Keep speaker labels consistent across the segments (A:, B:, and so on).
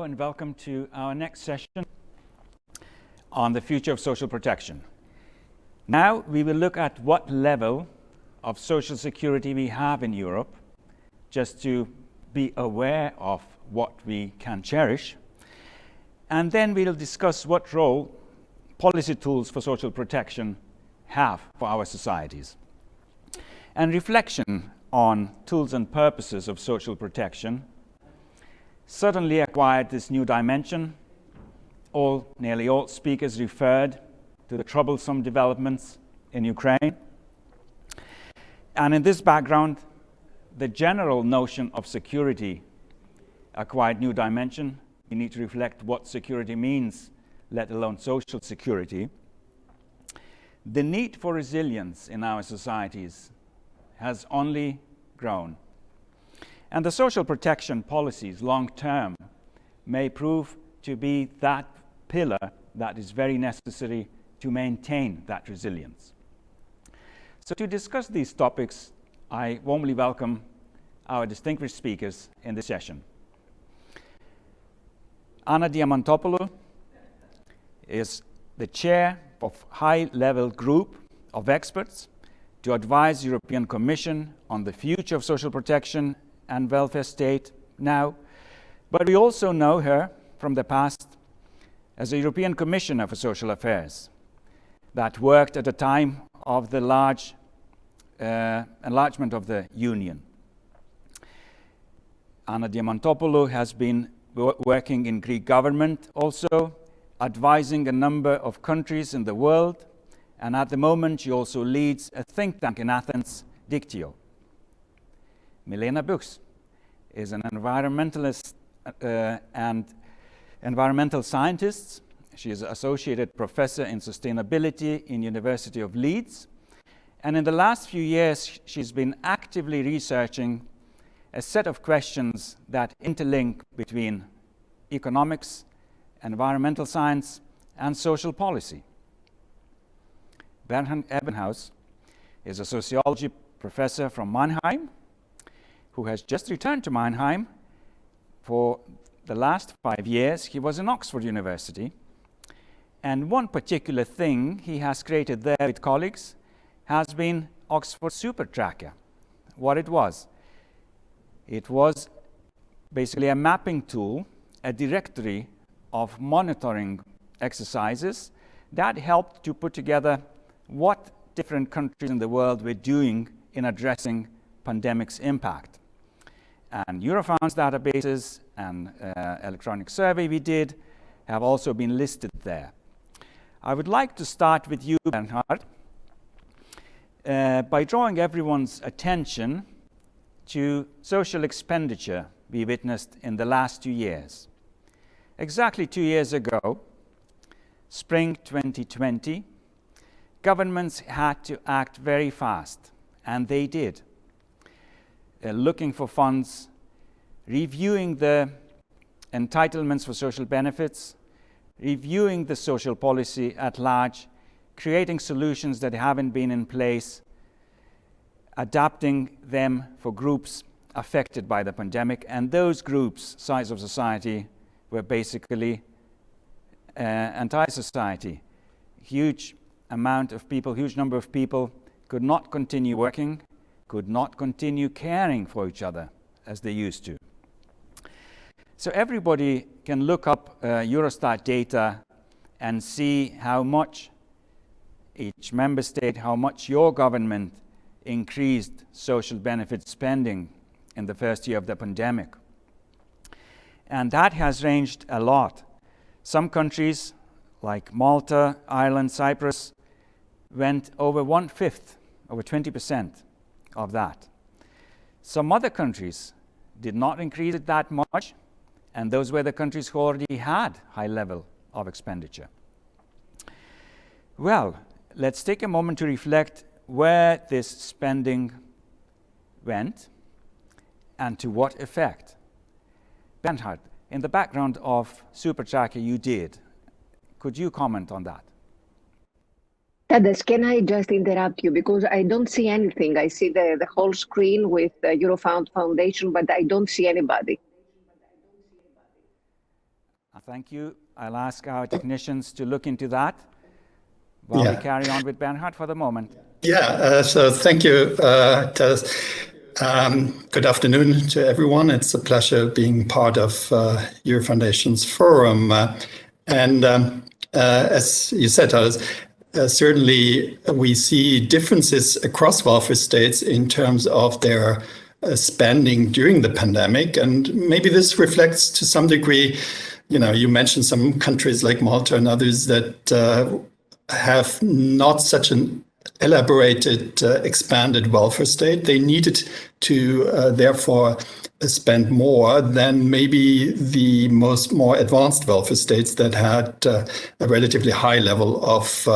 A: Hello and welcome to our next session on the future of social protection. Now we will look at what level of social security we have in Europe, just to be aware of what we can cherish. And then we'll discuss what role policy tools for social protection have for our societies. And reflection on tools and purposes of social protection suddenly acquired this new dimension. Nearly all speakers referred to the troublesome developments in Ukraine. And in this background, the general notion of security acquired new dimension. We need to reflect what security means, let alone social security. The need for resilience in our societies has only grown. And the social protection policies, long-term, may prove to be that pillar that is very necessary to maintain that resilience. So to discuss these topics, I warmly welcome our distinguished speakers in this session. Anna Diamantopoulou is the chair of high-level group of experts to advise European Commission on the future of social protection and welfare state now, but we also know her from the past as a European Commissioner for Social Affairs that worked at the time of the large enlargement of the Union. Anna Diamantopoulou has been working in Greek government also, advising a number of countries in the world, and at the moment she also leads a think tank in Athens, Diktio. Milena Büchs is an environmentalist and environmental scientist. She is an associated professor in sustainability in University of Leeds. And in the last few years, she's been actively researching a set of questions that interlink between economics, environmental science, and social policy. Bernhard Ebbinghaus is a sociology professor from Mannheim, who has just returned to Mannheim. For the last 5 years, he was in Oxford University. And one particular thing he has created there with colleagues has been Oxford Super Tracker. What it was basically a mapping tool, a directory of monitoring exercises that helped to put together what different countries in the world were doing in addressing pandemic's impact. And Eurofound's databases and electronic survey we did have also been listed there. I would like to start with you, Bernhard, by drawing everyone's attention to social expenditure we witnessed in the last 2 years. Exactly 2 years ago, spring 2020, governments had to act very fast, and they did. Looking for funds, reviewing the entitlements for social benefits, reviewing the social policy at large, creating solutions that haven't been in place, adapting them for groups affected by the pandemic. And those groups, size of society, were basically entire society. Huge number of people could not continue working, could not continue caring for each other as they used to. So everybody can look up Eurostat data and see how much each member state, how much your government increased social benefit spending in the first year of the pandemic. And that has ranged a lot. Some countries like Malta, Ireland, Cyprus went over 1/5, over 20% of that. Some other countries did not increase it that much, and those were the countries who already had high level of expenditure. Well, let's take a moment to reflect where this spending went and to what effect. Bernhard, in the background of Super Tracker you did, could you comment on that?
B: Tadas, can I just interrupt you? Because I don't see anything. I see the whole screen with the Eurofound Foundation, but I don't see anybody.
A: Thank you. I'll ask our technicians to look into that while we carry on with Bernhard for the moment.
C: So thank you, Tadas. Good afternoon to everyone. It's a pleasure being part of Eurofoundation's forum. As you said, Tadas, certainly we see differences across welfare states in terms of their spending during the pandemic. And maybe this reflects to some degree, you mentioned some countries like Malta and others that have not such an elaborated, expanded welfare state. They needed to therefore spend more than maybe the more advanced welfare states that had a relatively high level of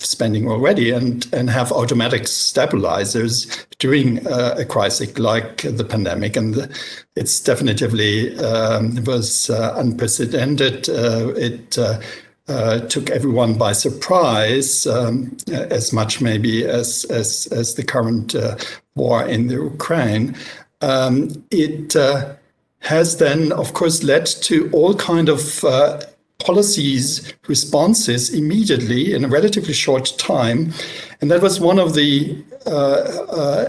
C: spending already and have automatic stabilizers during a crisis like the pandemic. And it's definitely was unprecedented. It took everyone by surprise, as much maybe as the current war in the Ukraine. It has then, of course, led to all kind of policies, responses immediately in a relatively short time. And that was one of the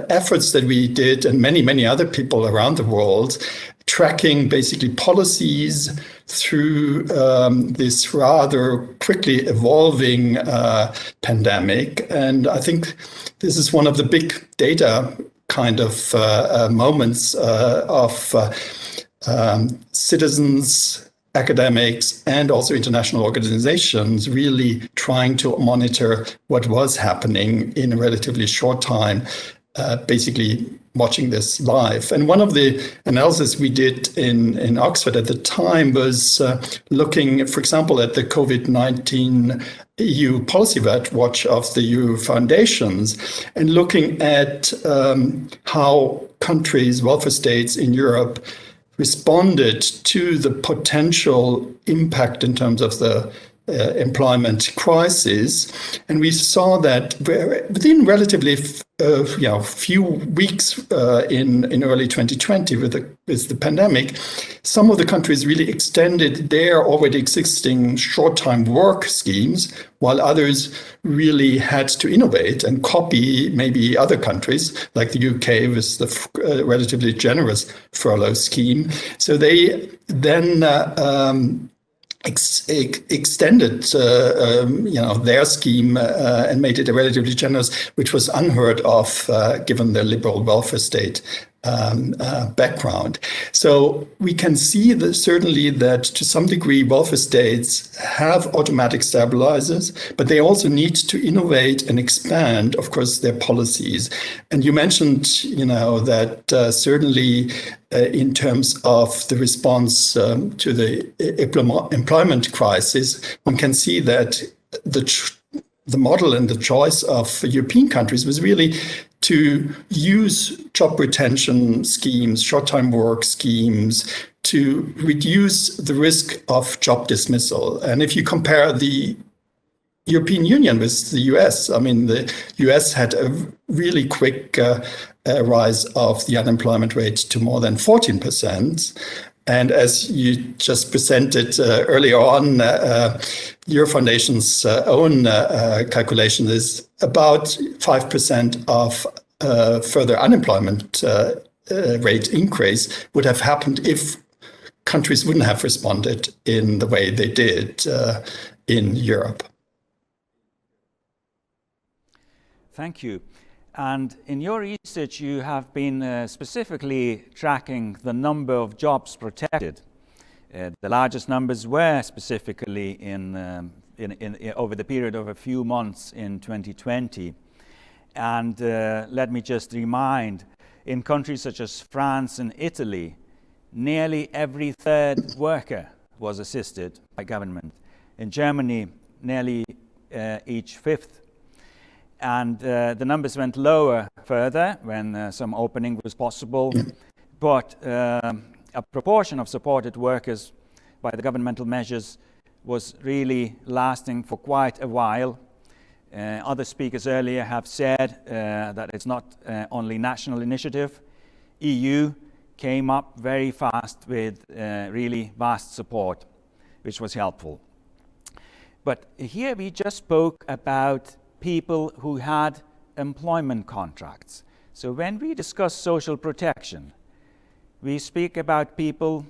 C: efforts that we did, and many other people around the world, tracking basically policies through this rather quickly evolving pandemic. And I think this is one of the big data kind of moments of citizens, academics, and also international organizations really trying to monitor what was happening in a relatively short time, basically watching this live. And one of the analysis we did in Oxford at the time was looking, for example, at the COVID-19 EU policy watch of the EU foundations and looking at how countries, welfare states in Europe responded to the potential impact in terms of the employment crisis. And we saw that within relatively few weeks in early 2020 with the pandemic, some of the countries really extended their already existing short-time work schemes, while others really had to innovate and copy maybe other countries like the UK with the relatively generous furlough scheme. So they then extended their scheme and made it a relatively generous, which was unheard of given the liberal welfare state background. So we can see that certainly that to some degree welfare states have automatic stabilizers, but they also need to innovate and expand, of course, their policies. And you mentioned, that certainly in terms of the response to the employment crisis, one can see that the model and the choice of European countries was really to use job retention schemes, short-time work schemes, to reduce the risk of job dismissal. And if you compare the European Union with the US, the US had a really quick rise of the unemployment rate to more than 14%. And as you just presented earlier on, Eurofoundation's own calculation is about 5% of further unemployment rate increase would have happened if countries wouldn't have responded in the way they did in Europe.
A: Thank you. And in your research, you have been specifically tracking the number of jobs protected. The largest numbers were specifically in over the period of a few months in 2020. And let me just remind, in countries such as France and Italy, nearly every third worker was assisted by government. In Germany, nearly each fifth. And the numbers went lower further when some opening was possible. But a proportion of supported workers by the governmental measures was really lasting for quite a while. Other speakers earlier have said that it's not only national initiative. EU came up very fast with really vast support, which was helpful. But here we just spoke about people who had employment contracts. So when we discuss social protection, we speak about people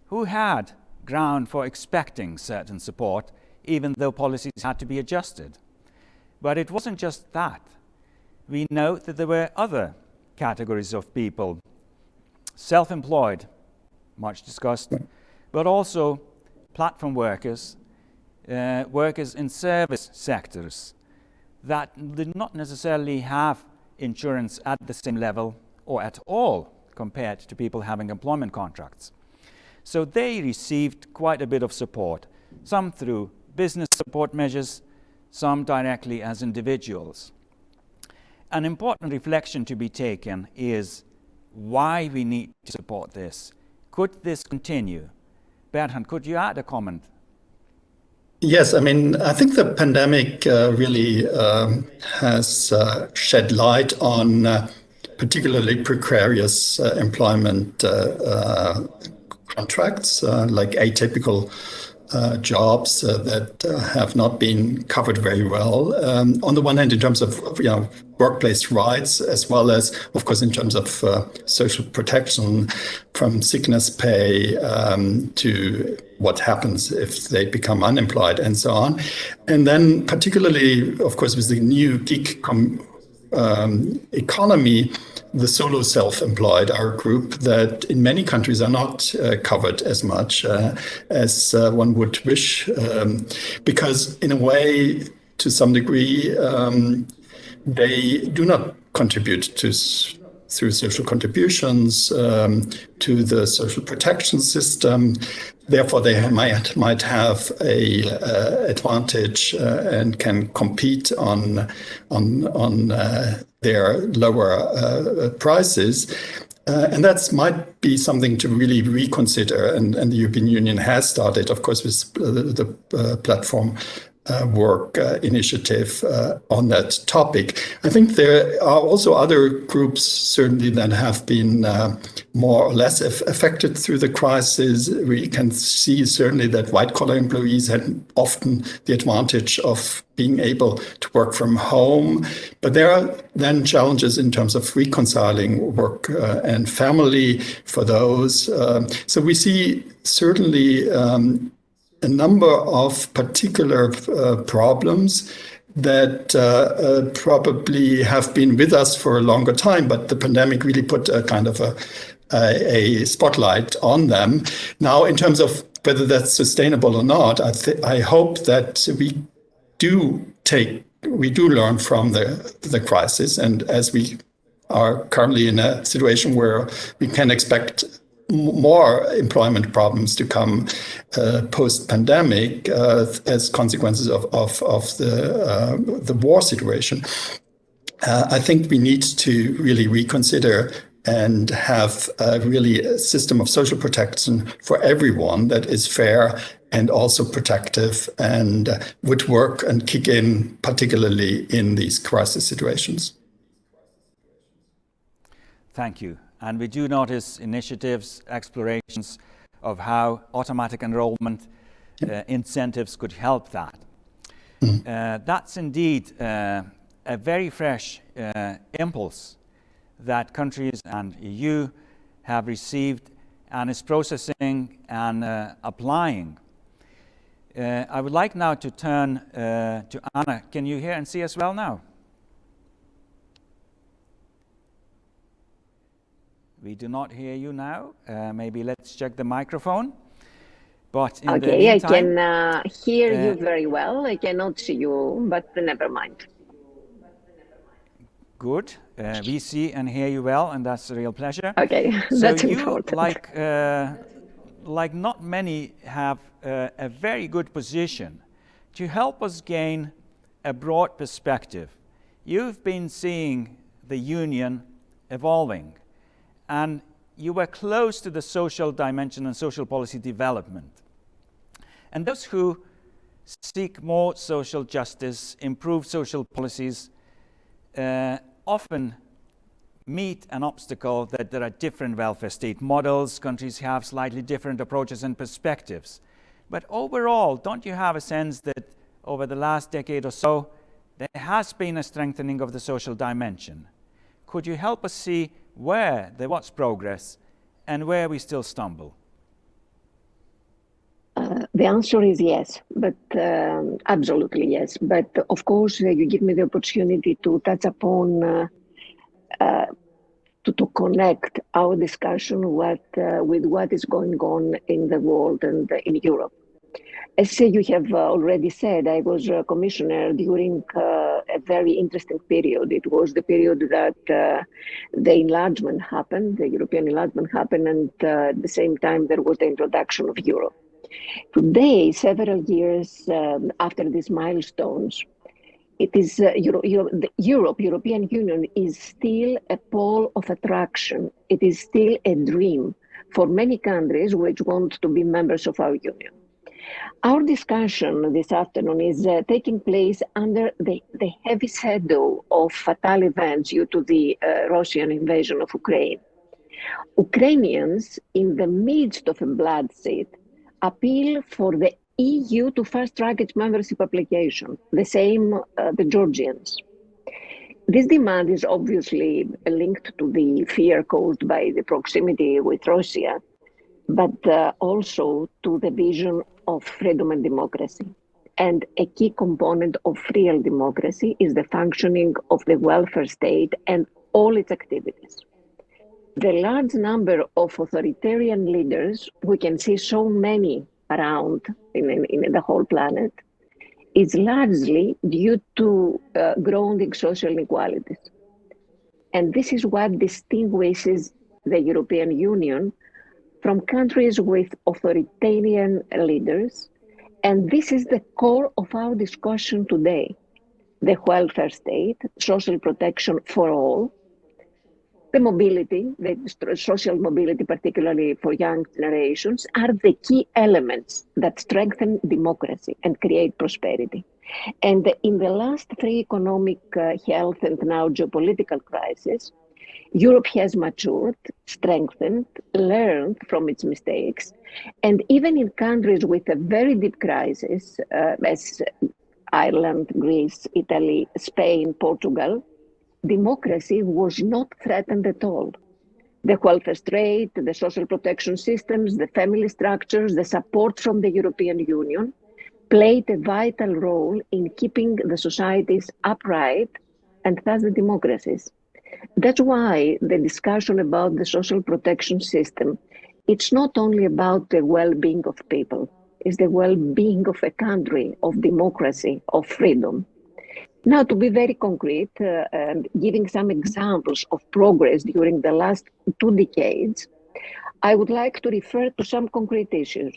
A: who had ground for expecting certain support, even though policies had to be adjusted. But it wasn't just that. We know that there were other categories of people, self-employed, much discussed, but also platform workers, workers in service sectors that did not necessarily have insurance at the same level or at all compared to people having employment contracts. So they received quite a bit of support, some through business support measures, some directly as individuals. An important reflection to be taken is why we need to support this. Could this continue? Bernhard, could you add a comment?
C: Yes, I mean, I think the pandemic really has shed light on particularly precarious employment contracts, like atypical jobs that have not been covered very well. On the one hand, in terms of workplace rights, as well as, of course, in terms of social protection, from sickness pay to what happens if they become unemployed and so on. And then particularly, of course, with the new gig economy, the solo self-employed are a group that in many countries are not covered as much as one would wish, because in a way, to some degree, they do not contribute through social contributions to the social protection system. Therefore, they might have a advantage and can compete on their lower prices. And that might be something to really reconsider. And the European Union has started, of course, with the platform work initiative on that topic. I think there are also other groups, certainly, that have been more or less affected through the crisis. We can see certainly that white-collar employees had often the advantage of being able to work from home. But there are then challenges in terms of reconciling work and family for those. So we see certainly a number of particular problems that probably have been with us for a longer time, but the pandemic really put a kind of a spotlight on them. Now, in terms of whether that's sustainable or not, I hope that we do learn from the crisis, and as we are currently in a situation where we can expect more employment problems to come post-pandemic as consequences of the war situation. I think we need to really reconsider and have really a system of social protection for everyone that is fair and also protective and would work and kick in, particularly in these crisis situations.
A: Thank you. And we do notice initiatives, explorations of how automatic enrollment incentives could help that. That's indeed a very fresh impulse that countries and EU have received and is processing and applying. I would like now to turn to Anna. Can you hear and see us well now? We do not hear you now. Maybe let's check the microphone. But in the meantime,
B: I can hear you very well. I cannot see you, but never mind.
A: Good. We see and hear you well, and that's a real pleasure.
B: Okay,
A: so
B: that's
A: you,
B: important.
A: like not many, have a very good position to help us gain a broad perspective. You've been seeing the Union evolving, and you were close to the social dimension and social policy development. And those who seek more social justice, improve social policies, often meet an obstacle that there are different welfare state models, countries have slightly different approaches and perspectives. But overall, don't you have a sense that over the last decade or so, there has been a strengthening of the social dimension? Could you help us see where there was progress and where we still stumble?
B: The answer is yes, but absolutely yes. But of course, you give me the opportunity to touch upon, to connect our discussion with what is going on in the world and in Europe. As you have already said, I was a commissioner during a very interesting period. It was the period that the enlargement happened, the European enlargement happened, and at the same time there was the introduction of Europe. Today, several years after these milestones, it is European Union is still a pole of attraction. It is still a dream for many countries which want to be members of our union. Our discussion this afternoon is taking place under the heavy shadow of fatal events due to the Russian invasion of Ukraine. Ukrainians, in the midst of a bloodshed, appeal for the EU to fast-track its membership application, the same the Georgians. This demand is obviously linked to the fear caused by the proximity with Russia, but also to the vision of freedom and democracy. And a key component of real democracy is the functioning of the welfare state and all its activities. The large number of authoritarian leaders, we can see so many around in the whole planet, is largely due to growing social inequalities. And this is what distinguishes the European Union from countries with authoritarian leaders. And this is the core of our discussion today. The welfare state, social protection for all, the mobility, the social mobility, particularly for young generations, are the key elements that strengthen democracy and create prosperity. And in the last three economic, health, and now geopolitical crises, Europe has matured, strengthened, learned from its mistakes, and even in countries with a very deep crisis, as Ireland, Greece, Italy, Spain, Portugal, democracy was not threatened at all. The welfare state, the social protection systems, the family structures, the support from the European Union played a vital role in keeping the societies upright and thus the democracies. That's why the discussion about the social protection system, it's not only about the well-being of people, it's the well-being of a country, of democracy, of freedom. Now, to be very concrete, and giving some examples of progress during the last 2 decades, I would like to refer to some concrete issues.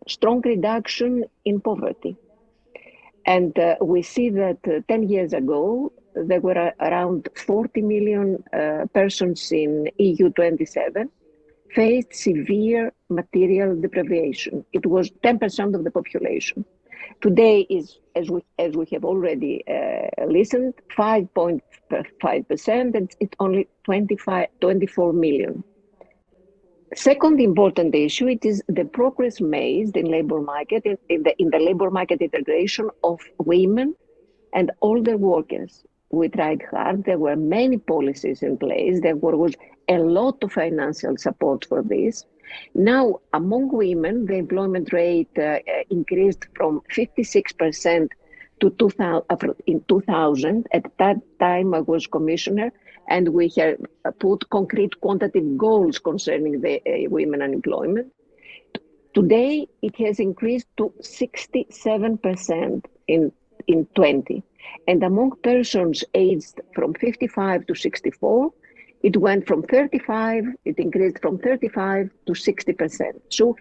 B: Strong reduction in poverty. And we see that 10 years ago, there were around 40 million persons in EU 27 faced severe material deprivation. It was 10% of the population. Today is, as we have already listened, 5.5%, and it's only 24 million. Second important issue, it is the progress made in labor market, in the labor market integration of women and older workers. We tried hard. There were many policies in place. There was a lot of financial support for this. Now, among women, the employment rate increased from 56% to 2000. At that time, I was commissioner, and we have put concrete quantitative goals concerning the women unemployment. Today, it has increased to 67% in 20. And among persons aged from 55 to 64, it went from 35, it increased from 35 to 60%. So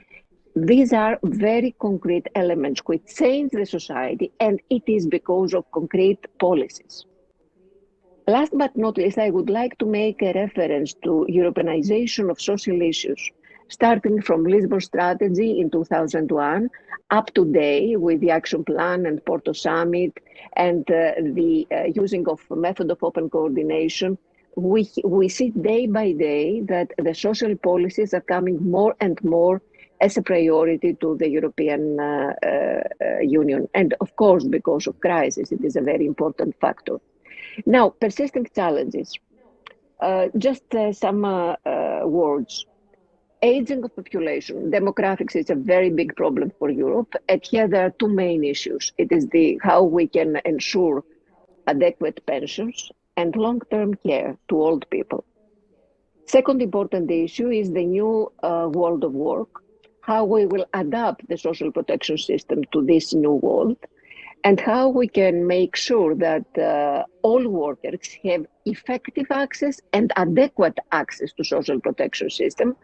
B: these are very concrete elements which change the society, and it is because of concrete policies. Last but not least, I would like to make a reference to Europeanization of social issues, starting from Lisbon Strategy in 2001 up to today with the Action Plan and Porto Summit and the using of method of open coordination. we see day by day that the social policies are coming more and more as a priority to the European Union. And of course, because of crisis, it is a very important factor. Now, persisting challenges. Just some words. Aging of population, demographics is a very big problem for Europe. And here there are two main issues. It is how we can ensure adequate pensions and long-term care to old people. Second important issue is the new world of work, how we will adapt the social protection system to this new world, and how we can make sure that all workers have effective access and adequate access to social protection system,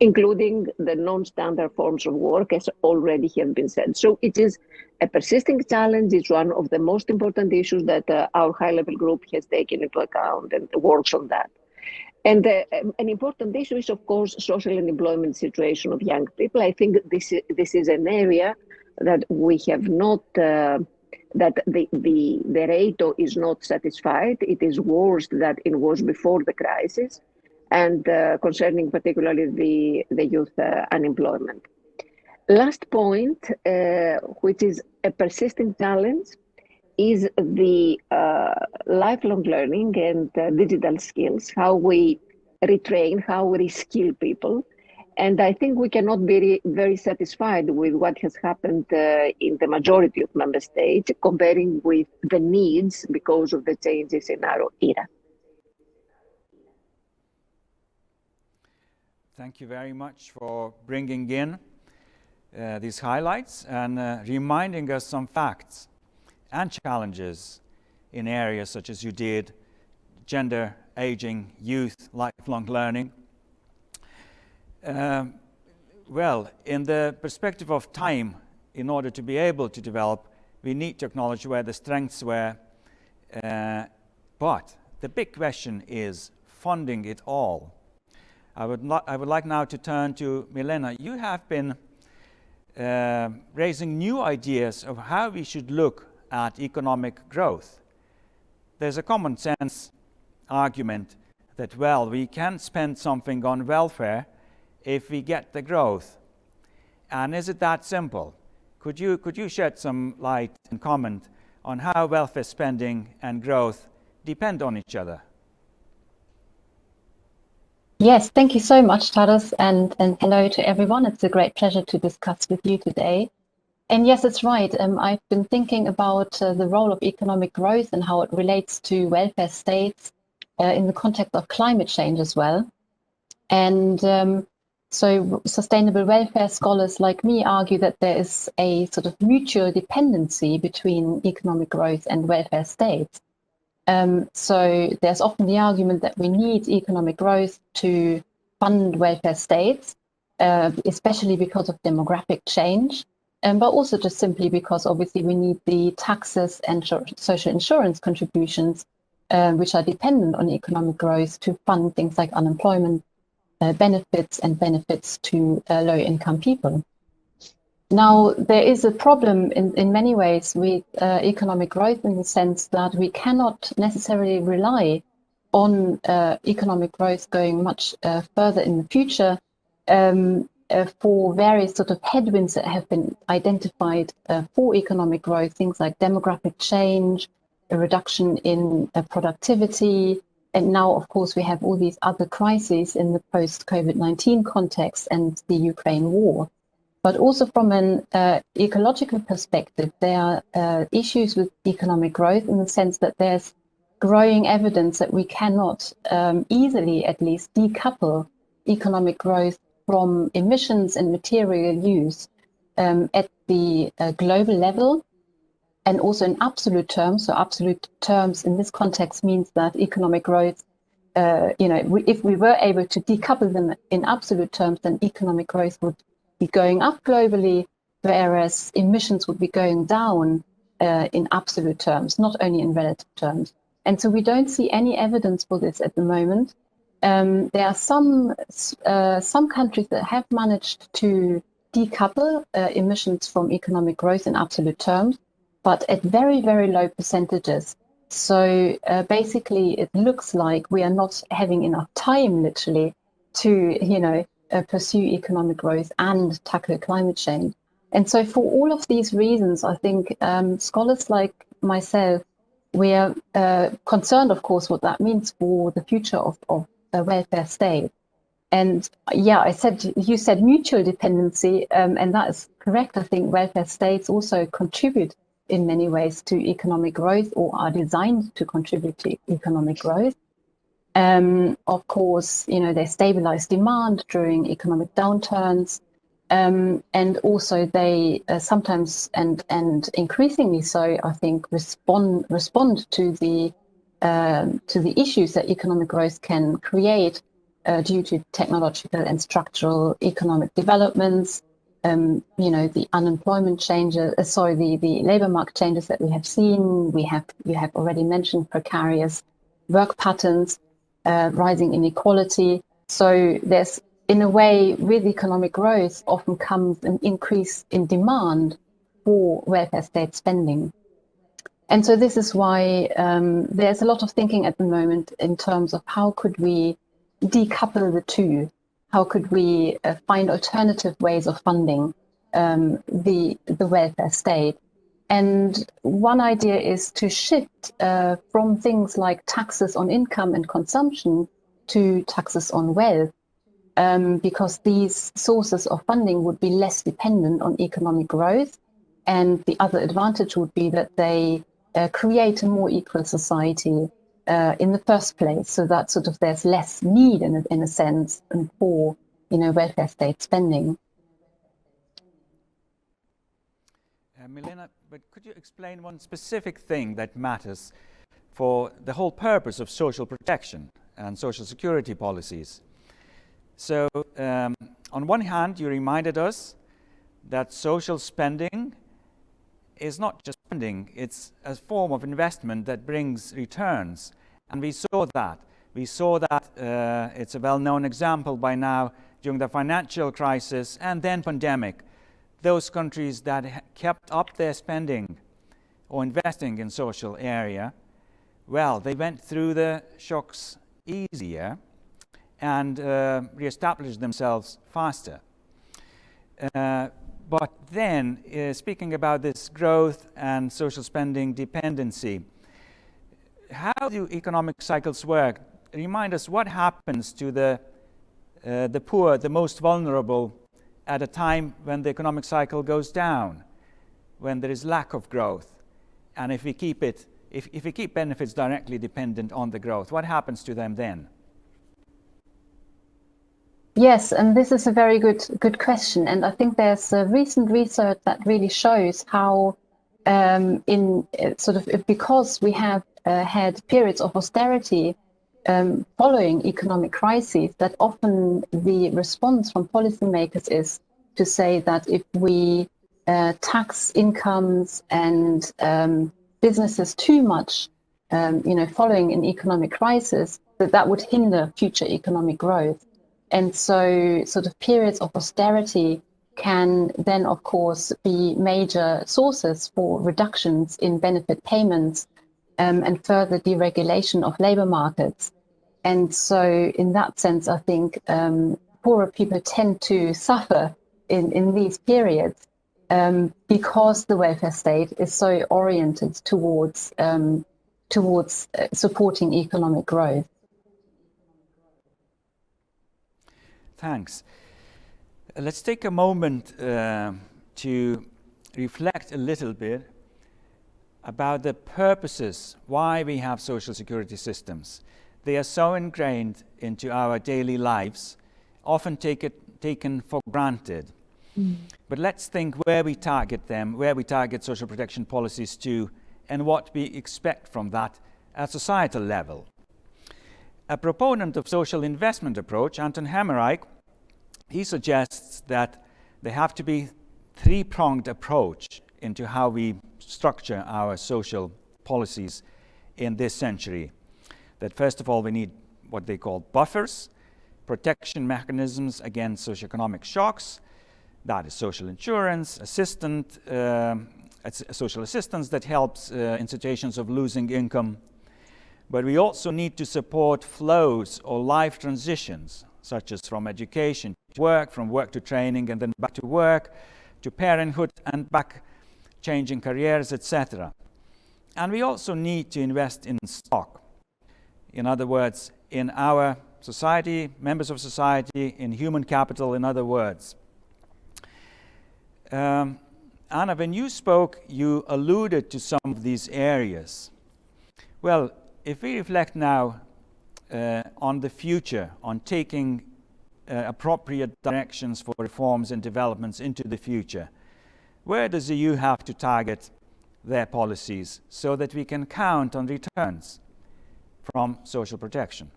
B: including the non-standard forms of work, as already have been said. So it is a persisting challenge. It's one of the most important issues that our high-level group has taken into account and works on that. And an important issue is, of course, social and employment situation of young people. I think this is an area that we have not, that the rate is not satisfied. It is worse than it was before the crisis, and concerning particularly the youth unemployment. Last point, which is a persisting challenge, is the lifelong learning and digital skills, how we retrain, how we reskill people. And I think we cannot be very satisfied with what has happened in the majority of member states, comparing with the needs because of the changes in our era.
A: Thank you very much for bringing in these highlights and reminding us some facts and challenges in areas such as you did, gender, aging, youth, lifelong learning. Well, in the perspective of time, in order to be able to develop, we need to acknowledge where the strengths were. But the big question is funding it all. I would like now to turn to Milena. You have been raising new ideas of how we should look at economic growth. There's a common sense argument that, well, we can spend something on welfare if we get the growth. And is it that simple? Could you shed some light and comment on how welfare spending and growth depend on each other?
D: Yes, thank you so much, Tadas, and hello to everyone. It's a great pleasure to discuss with you today. And yes, it's right. I've been thinking about the role of economic growth and how it relates to welfare states in the context of climate change as well. And so sustainable welfare scholars like me argue that there is a sort of mutual dependency between economic growth and welfare states. So there's often the argument that we need economic growth to fund welfare states, especially because of demographic change, but also just simply because obviously we need the taxes and social insurance contributions, which are dependent on economic growth to fund things like unemployment benefits and benefits to low-income people. Now, there is a problem in many ways with economic growth in the sense that we cannot necessarily rely on economic growth going much further in the future for various sort of headwinds that have been identified for economic growth, things like demographic change, a reduction in productivity, and now, of course, we have all these other crises in the post-COVID-19 context and the Ukraine war. But also from an ecological perspective, there are issues with economic growth in the sense that there's growing evidence that we cannot easily, at least, decouple economic growth from emissions and material use at the global level, and also in absolute terms. So absolute terms in this context means that economic growth, if we were able to decouple them in absolute terms, then economic growth would be going up globally, whereas emissions would be going down in absolute terms, not only in relative terms. And so we don't see any evidence for this at the moment. There are some countries that have managed to decouple emissions from economic growth in absolute terms, but at very, very low percentages. So basically, it looks like we are not having enough time, literally, to pursue economic growth and tackle climate change. And so, for all of these reasons, I think scholars like myself, we are concerned, of course, what that means for the future of a welfare state. And yeah, you said mutual dependency, and that is correct. I think welfare states also contribute in many ways to economic growth, or are designed to contribute to economic growth. Of course, they stabilize demand during economic downturns, and also they sometimes and increasingly so, I think, respond to the issues that economic growth can create due to technological and structural economic developments. The unemployment changes, the labor market changes that we have seen. You have already mentioned precarious work patterns, rising inequality. So there's, in a way, with economic growth often comes an increase in demand for welfare state spending. And so this is why there's a lot of thinking at the moment in terms of how could we decouple the two? How could we find alternative ways of funding the welfare state? And one idea is to shift from things like taxes on income and consumption to taxes on wealth, because these sources of funding would be less dependent on economic growth. And the other advantage would be that they create a more equal society in the first place, so that sort of there's less need in a sense for welfare state spending.
A: Milena, but could you explain one specific thing that matters for the whole purpose of social protection and social security policies? So, on one hand, you reminded us that social spending is not just spending, it's a form of investment that brings returns. And we saw that. It's a well-known example by now during the financial crisis and then pandemic. Those countries that kept up their spending or investing in social area, well, they went through the shocks easier and reestablished themselves faster. But then, speaking about this growth and social spending dependency, how do economic cycles work? Remind us what happens to the poor, the most vulnerable, at a time when the economic cycle goes down, when there is lack of growth. And if we keep benefits directly dependent on the growth, what happens to them then?
D: Yes, and this is a very good question. And I think there's recent research that really shows how because we have had periods of austerity following economic crises, that often the response from policymakers is to say that if we tax incomes and businesses too much, following an economic crisis, that would hinder future economic growth. And so sort of periods of austerity can then, of course, be major sources for reductions in benefit payments and further deregulation of labor markets. And so in that sense, I think poorer people tend to suffer in these periods because the welfare state is so oriented towards supporting economic growth.
A: Thanks. Let's take a moment to reflect a little bit about the purposes why we have social security systems. They are so ingrained into our daily lives, often taken for granted. But let's think where we target them, where we target social protection policies to, and what we expect from that at societal level. A proponent of social investment approach, Anton Hemmerich, he suggests that there have to be three-pronged approach into how we structure our social policies in this century. That first of all, we need what they call buffers, protection mechanisms against socioeconomic shocks. That is social insurance, assistance social assistance that helps in situations of losing income. But we also need to support flows or life transitions, such as from education to work, from work to training, and then back to work, to parenthood, and back, changing careers, etc. And we also need to invest in stock. In other words, in our society, members of society, in human capital, in other words. Anna, when you spoke, you alluded to some of these areas. Well, if we reflect now on the future, on taking appropriate directions for reforms and developments into the future, where does the EU have to target their policies so that we can count on returns from social protection?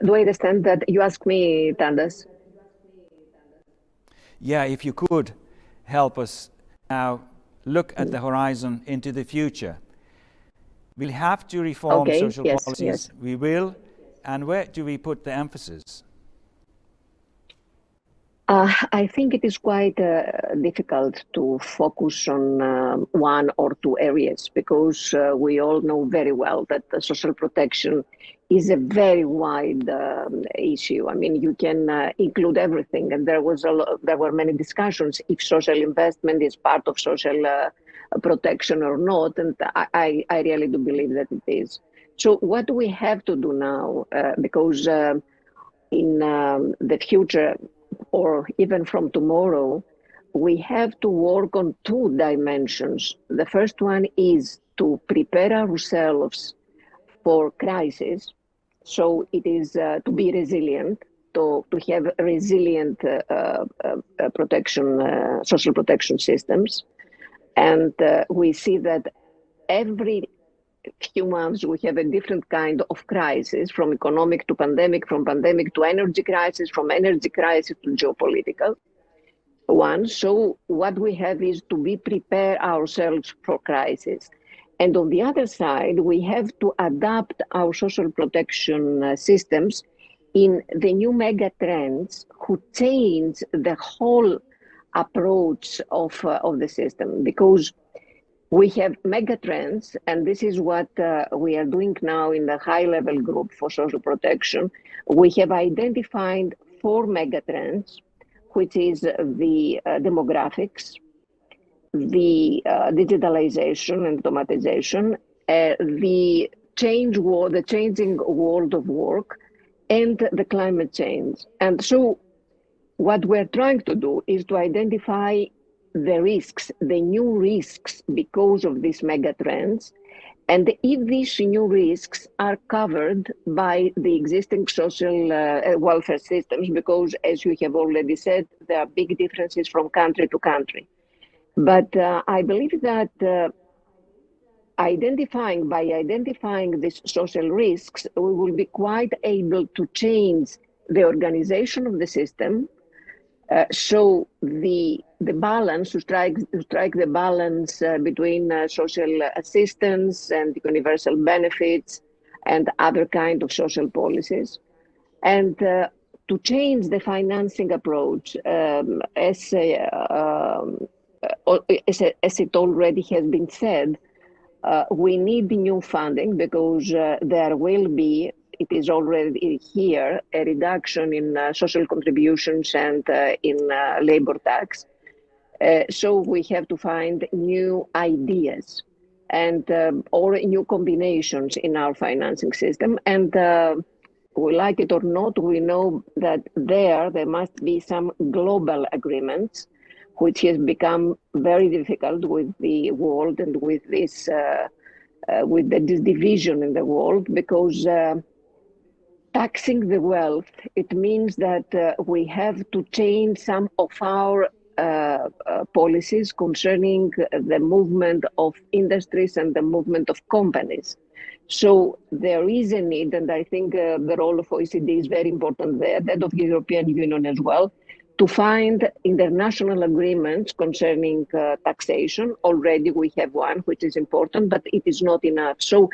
B: Do I understand that you ask me, Tadas?
A: Yeah, if you could help us now look at the horizon into the future. We'll have to reform social policies. Yes. We will. And where do we put the emphasis?
B: I think it is quite difficult to focus on one or two areas, because we all know very well that the social protection is a very wide issue. I mean, you can include everything, and there were many discussions if social investment is part of social protection or not, and I really do believe that it is. So what we have to do now, because in the future, or even from tomorrow, we have to work on two dimensions. The first one is to prepare ourselves for crisis. So it is to be resilient, to have resilient protection, social protection systems. And we see that every few months we have a different kind of crisis, from economic to pandemic, from pandemic to energy crisis, from energy crisis to geopolitical one. So what we have is to be prepared ourselves for crisis. And on the other side, we have to adapt our social protection systems in the new mega trends who change the whole approach of the system, because we have mega trends, and this is what we are doing now in the high-level group for social protection. We have identified 4 mega trends, which is the demographics, the digitalization and automatization, the changing world of work, and the climate change. And so what we're trying to do is to identify the risks, the new risks because of these mega trends, and if these new risks are covered by the existing social welfare systems, because as you have already said, there are big differences from country to country. But I believe that identifying these social risks, we will be quite able to change the organization of the system, so the balance, to strike the balance between social assistance and universal benefits and other kind of social policies, and to change the financing approach, as it already has been said. We need new funding, because there will be, it is already here, a reduction in social contributions and in labor tax. So we have to find new ideas and or new combinations in our financing system. And we like it or not, we know that there must be some global agreements, which has become very difficult with the world and with this division in the world, because taxing the wealth, it means that we have to change some of our policies concerning the movement of industries and the movement of companies. So there is a need, and I think the role of OECD is very important there, that of the European Union as well, to find international agreements concerning taxation. Already we have one, which is important, but it is not enough. So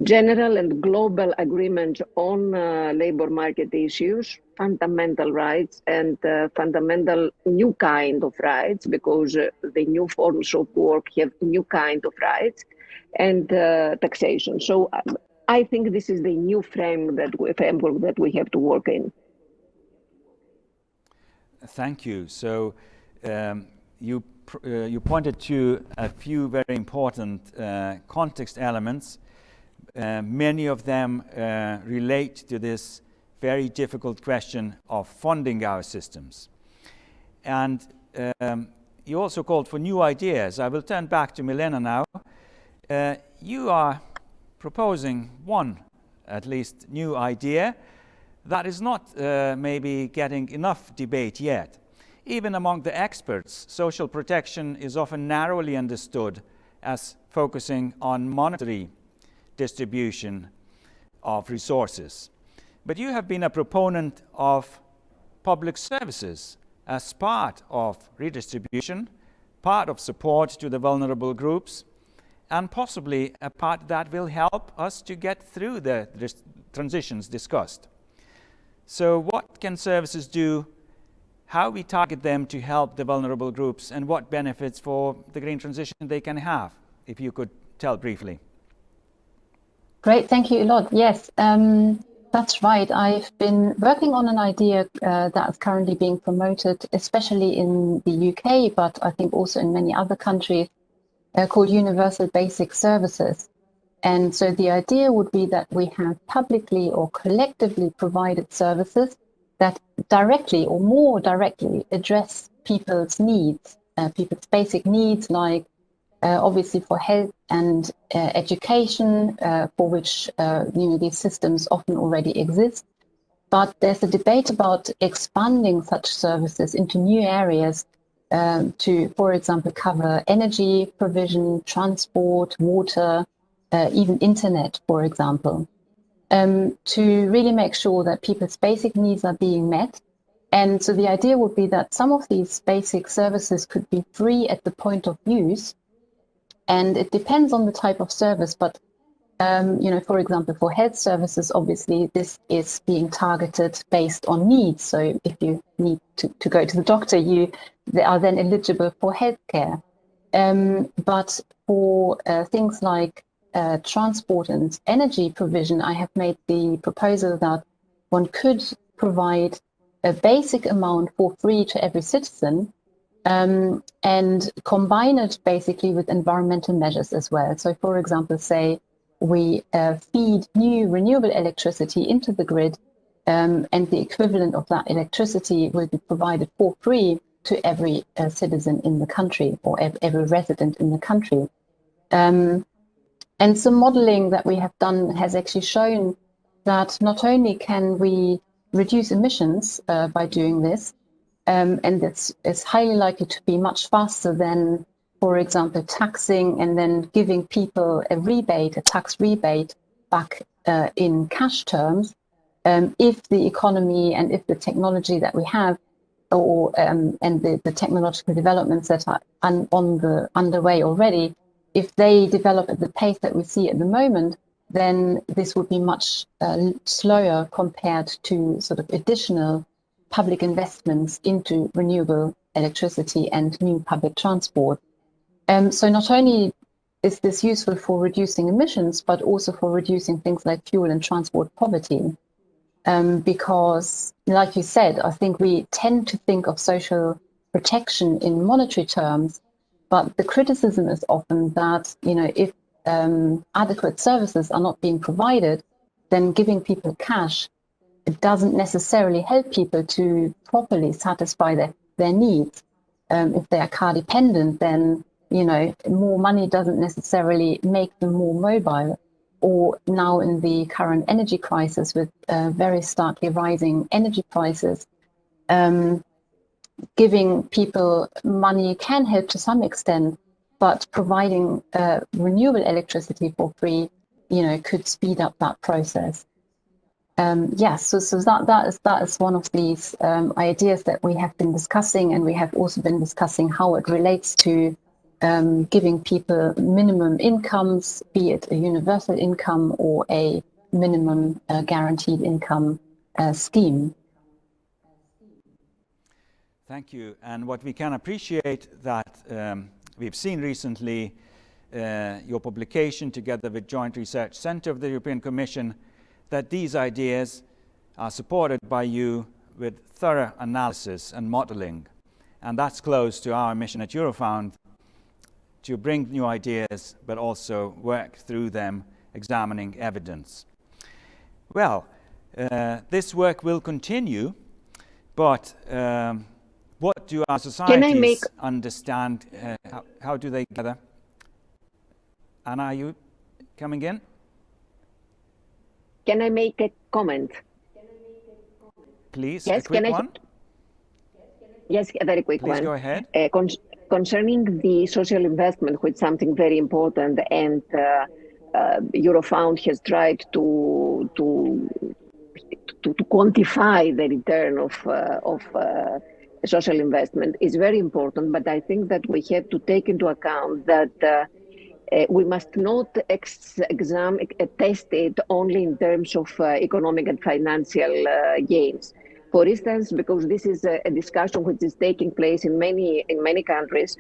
B: general and global agreement on labor market issues, fundamental rights, and fundamental new kind of rights, because the new forms of work have new kind of rights, and taxation. So I think this is the new framework that we have to work in.
A: Thank you. So you pointed to a few very important context elements. Many of them relate to this very difficult question of funding our systems. And you also called for new ideas. I will turn back to Milena now. You are proposing one, at least, new idea that is not maybe getting enough debate yet. Even among the experts, social protection is often narrowly understood as focusing on monetary distribution of resources. But you have been a proponent of public services as part of redistribution, part of support to the vulnerable groups, and possibly a part that will help us to get through the transitions discussed. So what can services do, how we target them to help the vulnerable groups, and what benefits for the green transition they can have, if you could tell briefly.
D: Great, thank you a lot. Yes, that's right. I've been working on an idea that's currently being promoted, especially in the UK, but I think also in many other countries, called universal basic services. And so the idea would be that we have publicly or collectively provided services that directly or more directly address people's needs, people's basic needs, like obviously for health and education, for which these systems often already exist. But there's a debate about expanding such services into new areas to, for example, cover energy provision, transport, water, even internet, for example, to really make sure that people's basic needs are being met. And so the idea would be that some of these basic services could be free at the point of use. And it depends on the type of service, but for example, for health services, obviously, this is being targeted based on needs. So if you need to go to the doctor, they are then eligible for healthcare. But for things like transport and energy provision, I have made the proposal that one could provide a basic amount for free to every citizen, and combine it basically with environmental measures as well. So, for example, say we feed new renewable electricity into the grid, and the equivalent of that electricity will be provided for free to every citizen in the country, or every resident in the country. And some modeling that we have done has actually shown that not only can we reduce emissions by doing this, and it's highly likely to be much faster than, for example, taxing and then giving people a tax rebate back in cash terms, if the economy and if the technology that we have, and the technological developments that are underway already, if they develop at the pace that we see at the moment, then this would be much slower compared to sort of additional public investments into renewable electricity and new public transport. So not only is this useful for reducing emissions, but also for reducing things like fuel and transport poverty. Because, like you said, I think we tend to think of social protection in monetary terms, but the criticism is often that, if adequate services are not being provided, then giving people cash, it doesn't necessarily help people to properly satisfy their needs. If they are car dependent, then more money doesn't necessarily make them more mobile. Or now in the current energy crisis with very starkly rising energy prices, giving people money can help to some extent, but providing renewable electricity for free, could speed up that process. Yes, so that is one of these ideas that we have been discussing, and we have also been discussing how it relates to giving people minimum incomes, be it a universal income or a minimum guaranteed income scheme.
A: Thank you. And what we can appreciate that we've seen recently, your publication together with Joint Research Centre of the European Commission, that these ideas are supported by you with thorough analysis and modeling. And that's close to our mission at Eurofound, to bring new ideas, but also work through them, examining evidence. Well, this work will continue, but what do our societies understand? How do they gather? Anna, are you coming in?
B: Can I make a comment?
A: Please,
B: yes,
A: a quick one.
B: Yes, a very quick
A: Please
B: one.
A: Go ahead.
B: Concerning the social investment, which is something very important, and Eurofound has tried to quantify the return of social investment, is very important. But I think that we have to take into account that we must not test it only in terms of economic and financial gains. For instance, because this is a discussion which is taking place in many countries,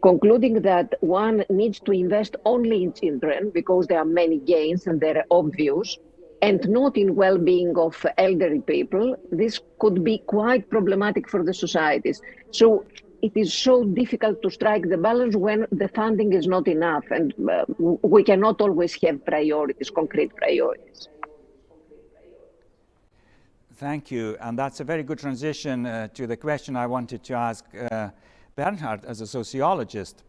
B: concluding that one needs to invest only in children because there are many gains and they're obvious, and not in well-being of elderly people, this could be quite problematic for the societies. So it is so difficult to strike the balance when the funding is not enough, and we cannot always have priorities, concrete priorities.
A: Thank you. And that's a very good transition to the question I wanted to ask Bernhard as a sociologist.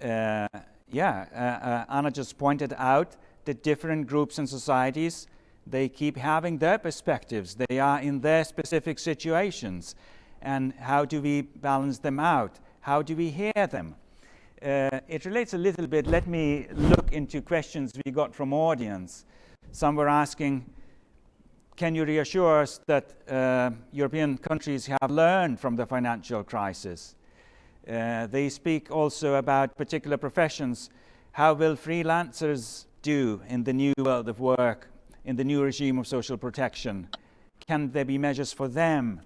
A: Anna just pointed out the different groups and societies, they keep having their perspectives. They are in their specific situations. And how do we balance them out? How do we hear them? It relates a little bit. Let me look into questions we got from audience. Some were asking, can you reassure us that European countries have learned from the financial crisis? They speak also about particular professions. How will freelancers do in the new world of work, in the new regime of social protection? Can there be measures for them?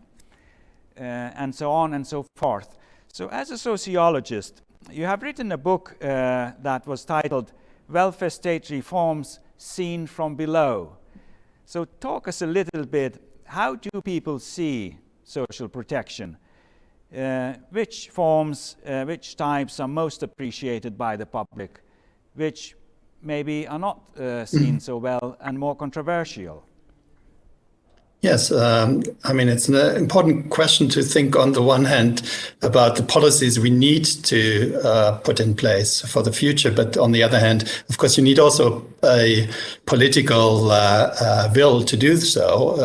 A: And so on and so forth. So as a sociologist, you have written a book that was titled Welfare State Reforms Seen from Below. So talk us a little bit, how do people see social protection? Which forms, which types are most appreciated by the public? Which maybe are not seen so well and more controversial?
C: Yes, I mean, it's an important question to think on the one hand about the policies we need to put in place for the future. But on the other hand, of course, you need also a political will to do so.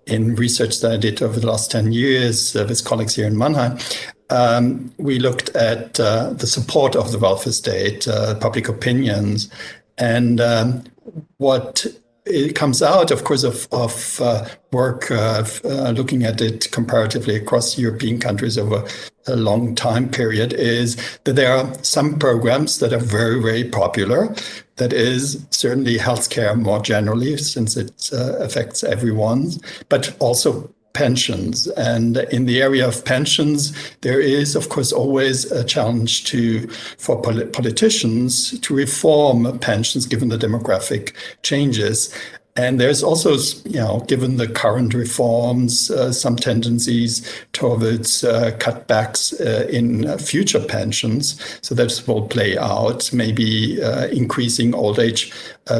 C: In research that I did over the last 10 years with colleagues here in Mannheim, we looked at the support of the welfare state, public opinions, and what it comes out, of course, of work looking at it comparatively across European countries over a long time period, is that there are some programs that are very, very popular. That is certainly healthcare more generally, since it affects everyone, but also pensions. And in the area of pensions, there is, of course, always a challenge for politicians to reform pensions given the demographic changes. And there's also, given the current reforms, some tendencies towards cutbacks in future pensions. So that will play out, maybe increasing old age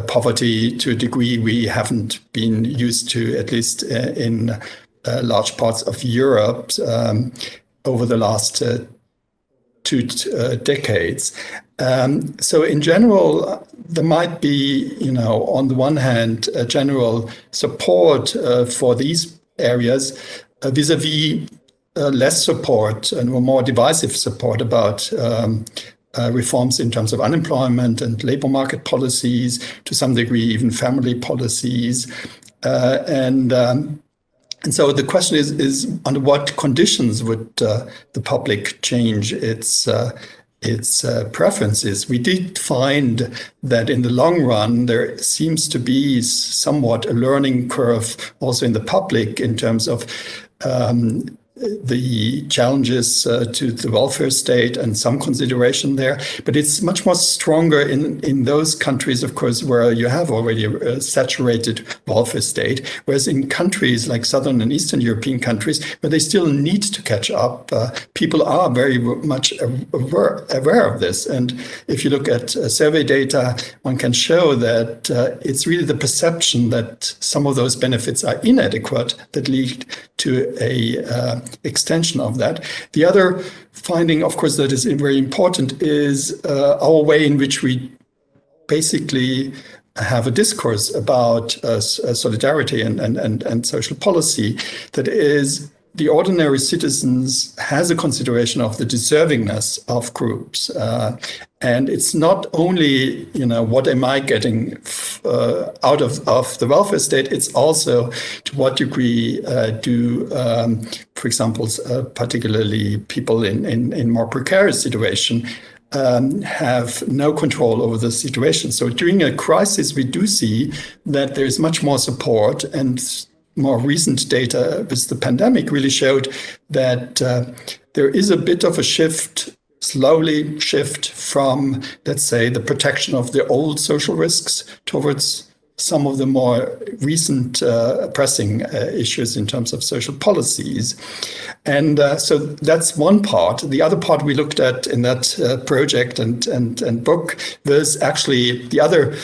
C: poverty to a degree we haven't been used to, at least in large parts of Europe over the last 2 decades. So in general, there might be, on the one hand, a general support for these areas vis-a-vis less support and more divisive support about reforms in terms of unemployment and labor market policies, to some degree even family policies. And so the question is under what conditions would the public change its preferences? We did find that in the long run, there seems to be somewhat a learning curve also in the public in terms of the challenges to the welfare state and some consideration there. But it's much more stronger in those countries, of course, where you have already a saturated welfare state, whereas in countries like Southern and Eastern European countries, where they still need to catch up, people are very much aware of this. And if you look at survey data, one can show that it's really the perception that some of those benefits are inadequate that lead to a extension of that. The other finding, of course, that is very important is our way in which we basically have a discourse about solidarity and social policy. That is, the ordinary citizens has a consideration of the deservingness of groups. And it's not only, what am I getting out of the welfare state, it's also to what degree do, for example, particularly people in more precarious situation, have no control over the situation. So during a crisis, we do see that there is much more support, and more recent data with the pandemic really showed that there is a bit of a slowly shift from, let's say, the protection of the old social risks towards some of the more recent pressing issues in terms of social policies. And so that's one part. The other part we looked at in that project and book was actually the other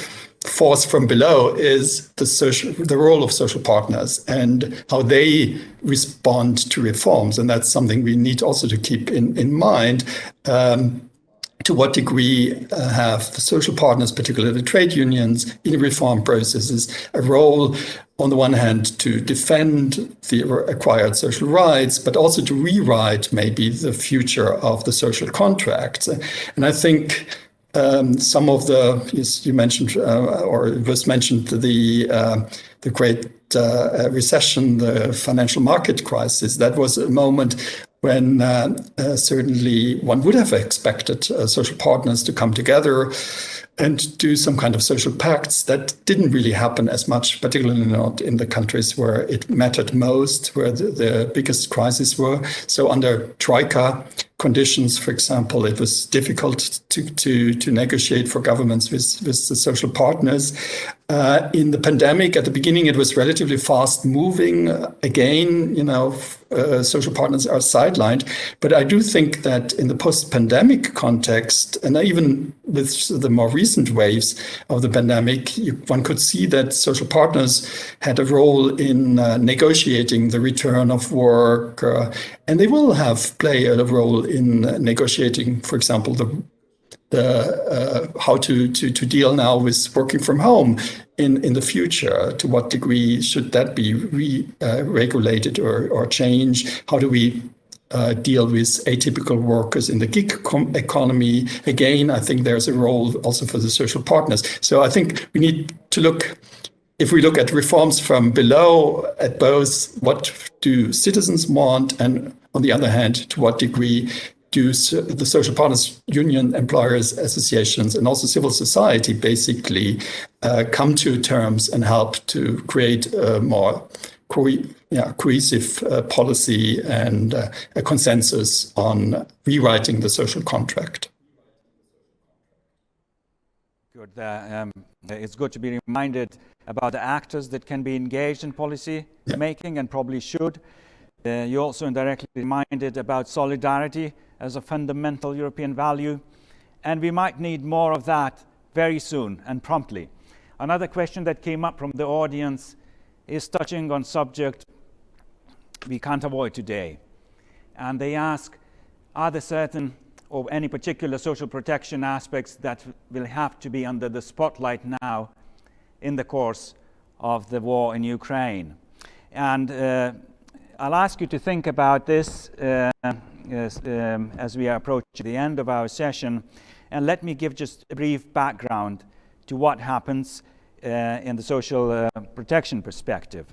C: force from below is the role of social partners and how they respond to reforms. And that's something we need also to keep in mind. To what degree have the social partners, particularly the trade unions, in reform processes, a role on the one hand to defend the acquired social rights, but also to rewrite maybe the future of the social contract. And I think some of you mentioned, or it was mentioned, the Great Recession, the financial market crisis. That was a moment when certainly one would have expected social partners to come together and do some kind of social pacts. That didn't really happen as much, particularly not in the countries where it mattered most, where the biggest crises were. So under Troika conditions, for example, it was difficult to negotiate for governments with the social partners. In the pandemic, at the beginning, it was relatively fast moving. Again, social partners are sidelined. But I do think that in the post-pandemic context, and even with the more recent waves of the pandemic, one could see that social partners had a role in negotiating the return of work, and they will play a role in negotiating, for example, how to deal now with working from home in the future. To what degree should that be regulated or changed? How do we deal with atypical workers in the gig economy? Again, I think there's a role also for the social partners. So I think we need to look, if we look at reforms from below, at both what do citizens want, and on the other hand, to what degree do the social partners, union, employers, associations, and also civil society basically come to terms and help to create a more cohesive policy and a consensus on rewriting the social contract.
A: Good. It's good to be reminded about the actors that can be engaged in policy making and probably should. You're also indirectly reminded about solidarity as a fundamental European value, and we might need more of that very soon and promptly. Another question that came up from the audience is touching on subject we can't avoid today. And they ask, are there certain or any particular social protection aspects that will have to be under the spotlight now in the course of the war in Ukraine? And I'll ask you to think about this as we are approaching the end of our session, and let me give just a brief background to what happens in the social protection perspective.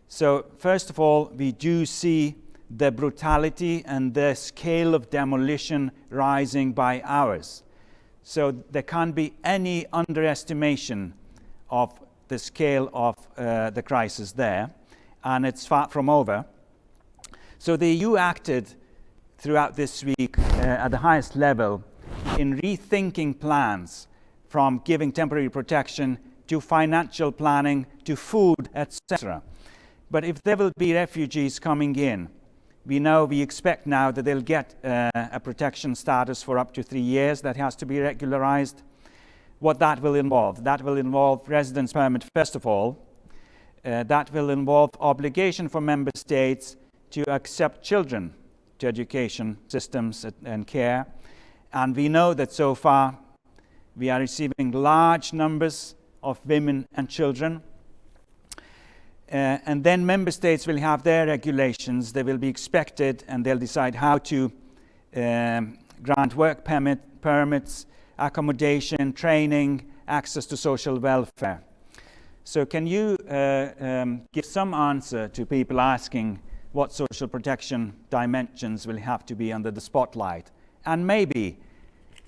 A: So first of all, we do see the brutality and the scale of demolition rising by hours. So there can't be any underestimation of the scale of the crisis there, and it's far from over. So the EU acted throughout this week at the highest level in rethinking plans, from giving temporary protection to financial planning to food, etc. But if there will be refugees coming in, we expect now that they'll get a protection status for up to 3 years that has to be regularized. What that will involve residence permit first of all. That will involve obligation for member states to accept children to education systems and care. And we know that so far we are receiving large numbers of women and children. And then member states will have their regulations. They will be expected, and they'll decide how to grant work permits, accommodation, training, access to social welfare. So can you give some answer to people asking what social protection dimensions will have to be under the spotlight? And maybe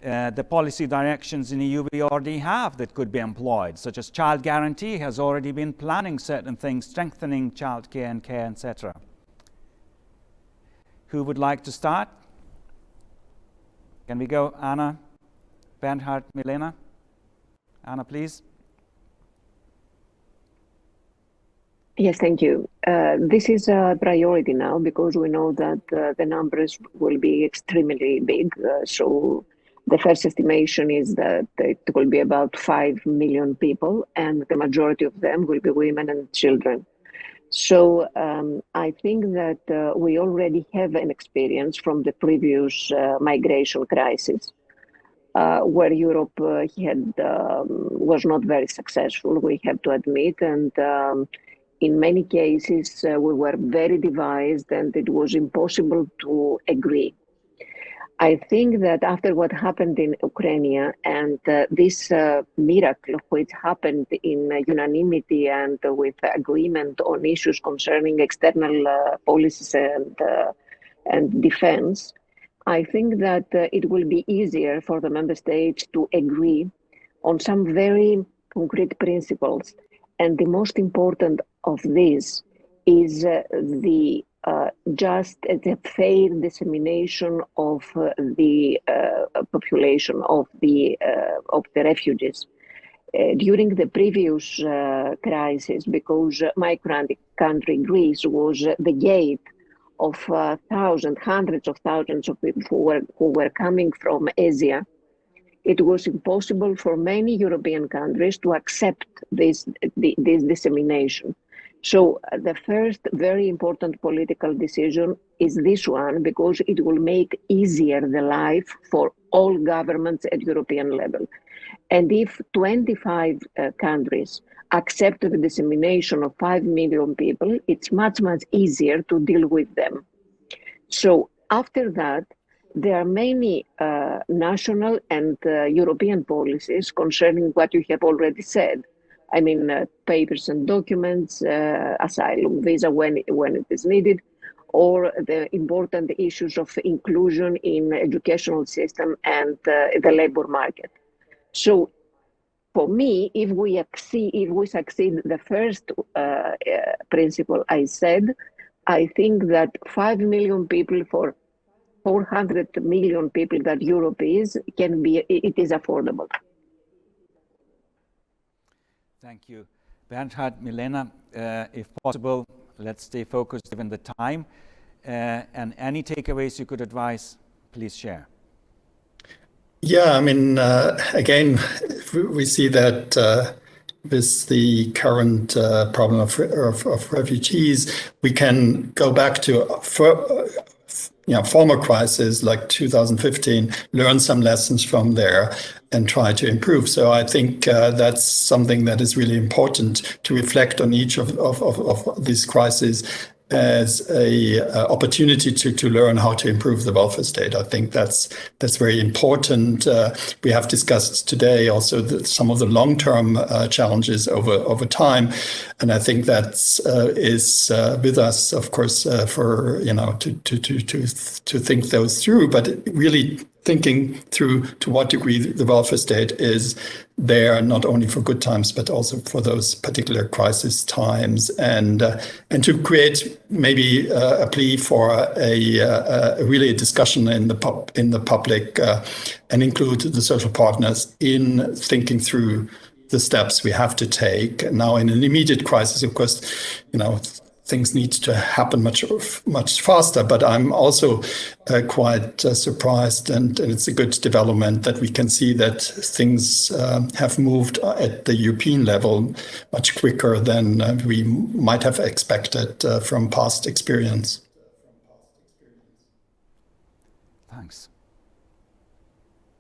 A: the policy directions in the EU we already have that could be employed, such as child guarantee has already been planning certain things, strengthening childcare and care, etc. Who would like to start? Can we go Anna, Bernhard, Milena? Anna, please.
B: Yes, thank you. This is a priority now because we know that the numbers will be extremely big. So the first estimation is that it will be about 5 million people, and the majority of them will be women and children. So I think that we already have an experience from the previous migration crisis, where Europe was not very successful, we have to admit, and in many cases we were very divided and it was impossible to agree. I think that after what happened in Ukraine and this miracle which happened in unanimity and with agreement on issues concerning external policies and defense, I think that it will be easier for the member states to agree on some very concrete principles. And the most important of these is the fair dissemination of the population of the refugees. During the previous crisis, because my country, Greece, was the gate of hundreds of thousands of people who were coming from Asia, it was impossible for many European countries to accept this dissemination. So the first very important political decision is this one, because it will make easier the life for all governments at European level. And if 25 countries accept the dissemination of 5 million people, it's much, much easier to deal with them. So after that, there are many national and European policies concerning what you have already said. I mean, papers and documents, asylum, visa when it is needed, or the important issues of inclusion in educational system and the labor market. So, for me, if we succeed the first principle I said, I think that 5 million people for 400 million people that Europe is, it is affordable.
A: Thank you. Bernhard, Milena, if possible, let's stay focused given the time. And any takeaways you could advise, please share.
C: Yeah, I mean, again, we see that with the current problem of refugees, we can go back to former crises like 2015, learn some lessons from there and try to improve. So I think that's something that is really important to reflect on each of these crises as a opportunity to learn how to improve the welfare state. I think that's very important. We have discussed today also some of the long-term challenges over time, and I think that's is with us, of course, for to think those through, but really thinking through to what degree the welfare state is there not only for good times but also for those particular crisis times, and to create maybe a plea for a discussion in the public and include the social partners in thinking through the steps we have to take now in an immediate crisis. Of course, things need to happen much faster. But I'm also quite surprised, and it's a good development that we can see that things have moved at the European level much quicker than we might have expected from past experience.
A: Thanks.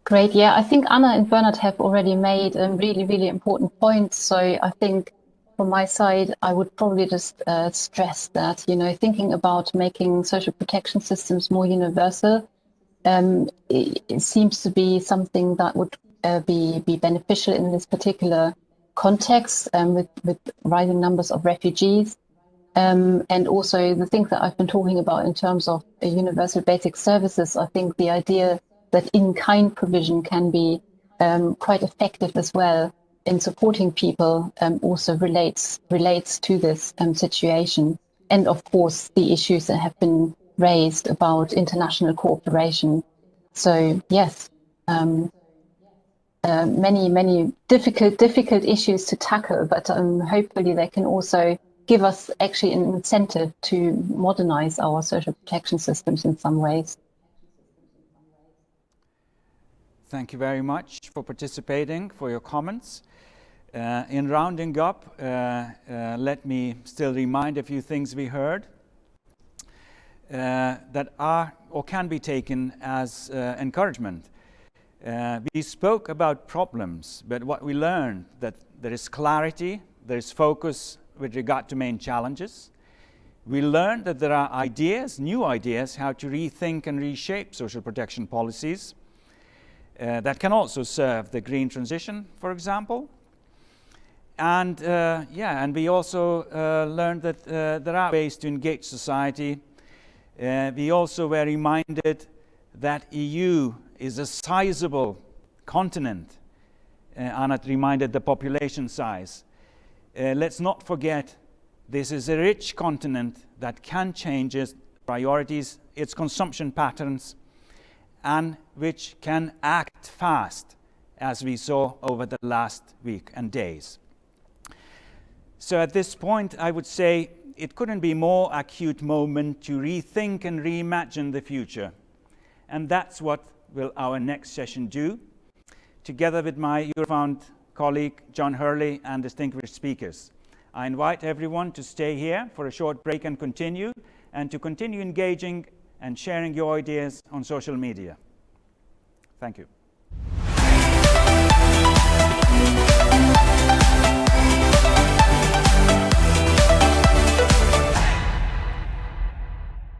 D: Great. Yeah, I think Anna and Bernhard have already made really, really important points. So I think from my side, I would probably just stress that, thinking about making social protection systems more universal, it seems to be something that would be beneficial in this particular context with rising numbers of refugees. And also the things that I've been talking about in terms of universal basic services, I think the idea that in-kind provision can be quite effective as well in supporting people also relates to this situation. And of course, the issues that have been raised about international cooperation. So yes, many difficult issues to tackle, but hopefully they can also give us actually an incentive to modernize our social protection systems in some ways.
A: Thank you very much for participating, for your comments. In rounding up, let me still remind a few things we heard that are or can be taken as encouragement. We spoke about problems, but what we learned that there is clarity, there is focus with regard to main challenges. We learned that there are ideas, new ideas, how to rethink and reshape social protection policies that can also serve the green transition, for example. And we also learned that there are ways to engage society. We also were reminded that EU is a sizable continent. Anna reminded the population size. Let's not forget, this is a rich continent that can change its priorities, its consumption patterns, and which can act fast, as we saw over the last week and days. So at this point, I would say it couldn't be more acute moment to rethink and reimagine the future. And that's what will our next session do, together with my Eurofound colleague, John Hurley, and distinguished speakers. I invite everyone to stay here for a short break and continue engaging and sharing your ideas on social media. Thank you.